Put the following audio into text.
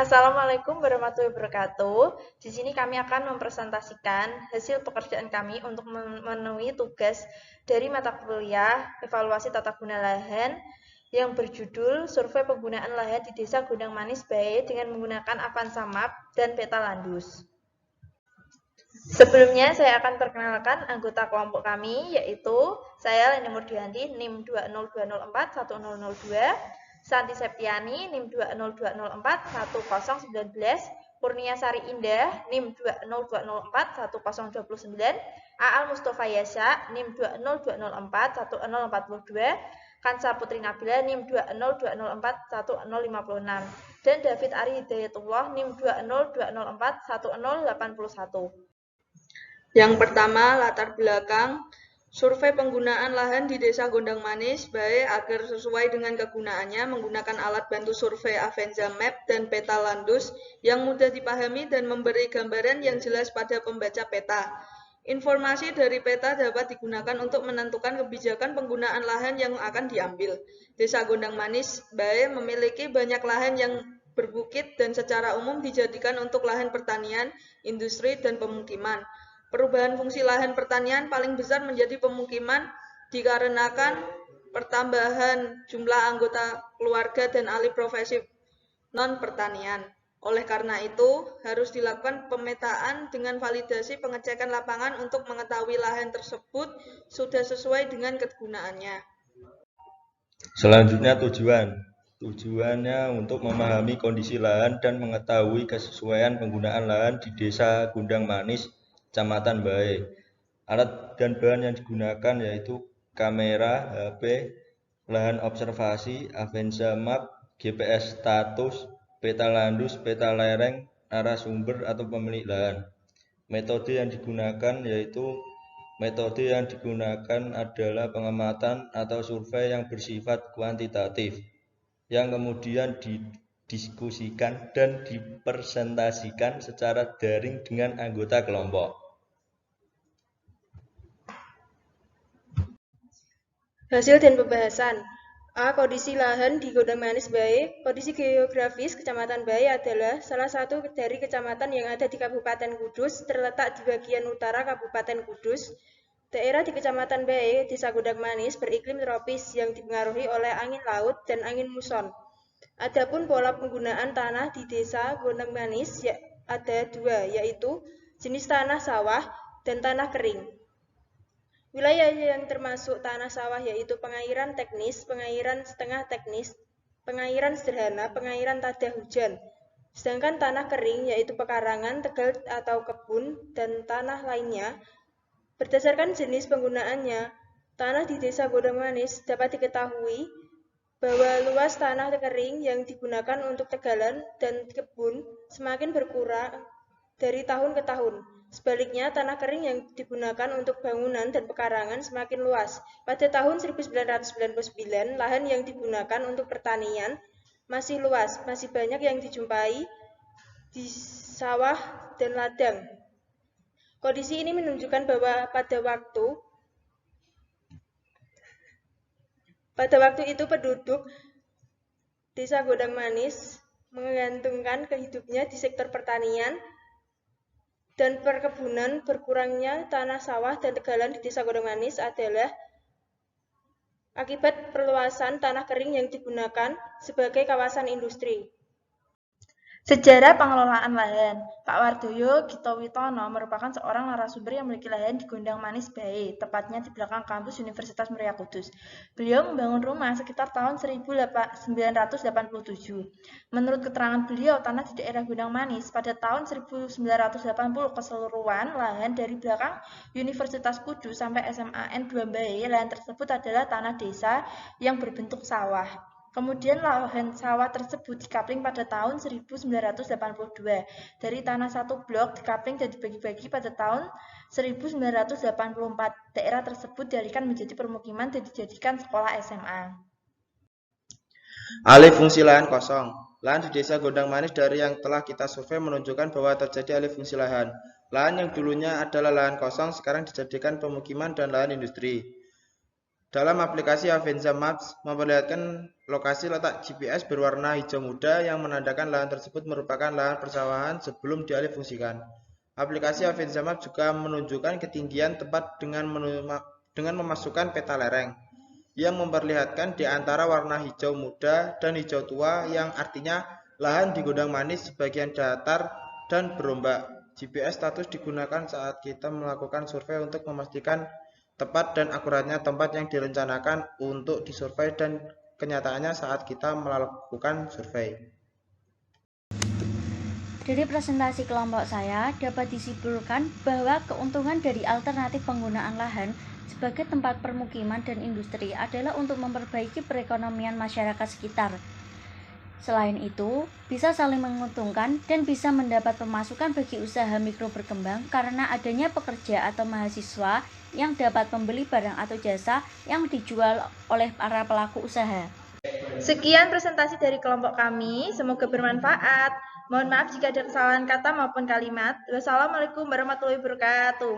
Assalamualaikum warahmatullahi wabarakatuh. Di sini kami akan mempresentasikan hasil pekerjaan kami untuk memenuhi tugas dari mata kuliah evaluasi tata guna lahan yang berjudul Survei Penggunaan Lahan di Desa Gondang Manis Bae dengan menggunakan Avanza Map dan peta Landus. Sebelumnya saya akan perkenalkan anggota kelompok kami, yaitu saya Leni Murdianti, NIM 202041002, Santi Septiani, NIM 202041019, Kurnia Sari Indah, NIM 202041029, Aal Mustafa Yasa, NIM 202041042, Kansa Putri Nabila, NIM 202041056, dan David Ari Hidayatullah, NIM 202041081. Yang pertama, latar belakang survei penggunaan lahan di Desa Gondang Manis Bae agar sesuai dengan kegunaannya menggunakan alat bantu survei Avanza Map dan peta Landus yang mudah dipahami dan memberi gambaran yang jelas pada pembaca peta. Informasi dari peta dapat digunakan untuk menentukan kebijakan penggunaan lahan yang akan diambil. Desa Gondang Manis Bae memiliki banyak lahan yang berbukit dan secara umum dijadikan untuk lahan pertanian, industri, dan pemukiman. Perubahan fungsi lahan pertanian paling besar menjadi pemukiman dikarenakan pertambahan jumlah anggota keluarga dan alih profesi non-pertanian. Oleh karena itu, harus dilakukan pemetaan dengan validasi pengecekan lapangan untuk mengetahui lahan tersebut sudah sesuai dengan kegunaannya. Selanjutnya tujuannya untuk memahami kondisi lahan dan mengetahui kesesuaian penggunaan lahan di Desa Gondang Manis, Kecamatan Bae. Alat dan bahan yang digunakan yaitu kamera, HP, lahan observasi, Avanza Map, GPS status, peta landus, peta lereng, narasumber atau pemilik lahan. Metode yang digunakan adalah pengamatan atau survei yang bersifat kuantitatif, yang kemudian didiskusikan dan dipresentasikan secara daring dengan anggota kelompok. Hasil dan pembahasan. A. Kondisi lahan di Gondang Manis Bae. Kondisi geografis Kecamatan Bae adalah salah satu dari kecamatan yang ada di Kabupaten Kudus, terletak di bagian utara Kabupaten Kudus. Daerah di Kecamatan Bae, Desa Gondang Manis, beriklim tropis yang dipengaruhi oleh angin laut dan angin muson. Adapun pola penggunaan tanah di Desa Gondang Manis ada dua, yaitu jenis tanah sawah dan tanah kering. Wilayah yang termasuk tanah sawah yaitu pengairan teknis, pengairan setengah teknis, pengairan sederhana, pengairan tada hujan. Sedangkan tanah kering yaitu pekarangan, tegal atau kebun, dan tanah lainnya. Berdasarkan jenis penggunaannya, tanah di Desa Gondang Manis dapat diketahui bahwa luas tanah kering yang digunakan untuk tegalan dan kebun semakin berkurang dari tahun ke tahun. Sebaliknya, tanah kering yang digunakan untuk bangunan dan pekarangan semakin luas. Pada tahun 1999, lahan yang digunakan untuk pertanian masih luas, masih banyak yang dijumpai di sawah dan ladang. Kondisi ini menunjukkan bahwa pada waktu itu penduduk Desa Gondang Manis menggantungkan kehidupnya di sektor pertanian dan perkebunan. Berkurangnya tanah sawah dan tegalan di Desa Gondang Manis adalah akibat perluasan tanah kering yang digunakan sebagai kawasan industri. Sejarah pengelolaan lahan. Pak Wardoyo Gito Witono merupakan seorang narasumber yang memiliki lahan di Gondang Manis Bae, tepatnya di belakang kampus Universitas Muria Kudus. Beliau membangun rumah sekitar tahun 1987. Menurut keterangan beliau, tanah di daerah Gondang Manis pada tahun 1980 keseluruhan lahan dari belakang Universitas Kudus sampai SMAN 2 Bae, lahan tersebut adalah tanah desa yang berbentuk sawah. Kemudian lahan sawah tersebut dikapling pada tahun 1982. Dari tanah satu blok dikapling dan dibagi-bagi pada tahun 1984. Daerah tersebut dialihkan menjadi permukiman dan dijadikan sekolah SMA. Alih fungsi lahan kosong. Lahan di Desa Gondang Manis dari yang telah kita survei menunjukkan bahwa terjadi alih fungsi lahan. Lahan yang dulunya adalah lahan kosong sekarang dijadikan pemukiman dan lahan industri. Dalam aplikasi Avenza Maps memperlihatkan lokasi letak GPS berwarna hijau muda yang menandakan lahan tersebut merupakan lahan persawahan sebelum dialihfungsikan. Aplikasi Avenza Maps juga menunjukkan ketinggian tempat dengan memasukkan peta lereng yang memperlihatkan di antara warna hijau muda dan hijau tua yang artinya lahan di Gondang Manis sebagian datar dan berombak. GPS status digunakan saat kita melakukan survei untuk memastikan tepat dan akuratnya tempat yang direncanakan untuk disurvei dan kenyataannya saat kita melakukan survei. Dari presentasi kelompok saya dapat disimpulkan bahwa keuntungan dari alternatif penggunaan lahan sebagai tempat permukiman dan industri adalah untuk memperbaiki perekonomian masyarakat sekitar. Selain itu, bisa saling menguntungkan dan bisa mendapat pemasukan bagi usaha mikro berkembang karena adanya pekerja atau mahasiswa yang dapat membeli barang atau jasa yang dijual oleh para pelaku usaha. Sekian presentasi dari kelompok kami, semoga bermanfaat. Mohon maaf jika ada kesalahan kata maupun kalimat. Wassalamualaikum warahmatullahi wabarakatuh.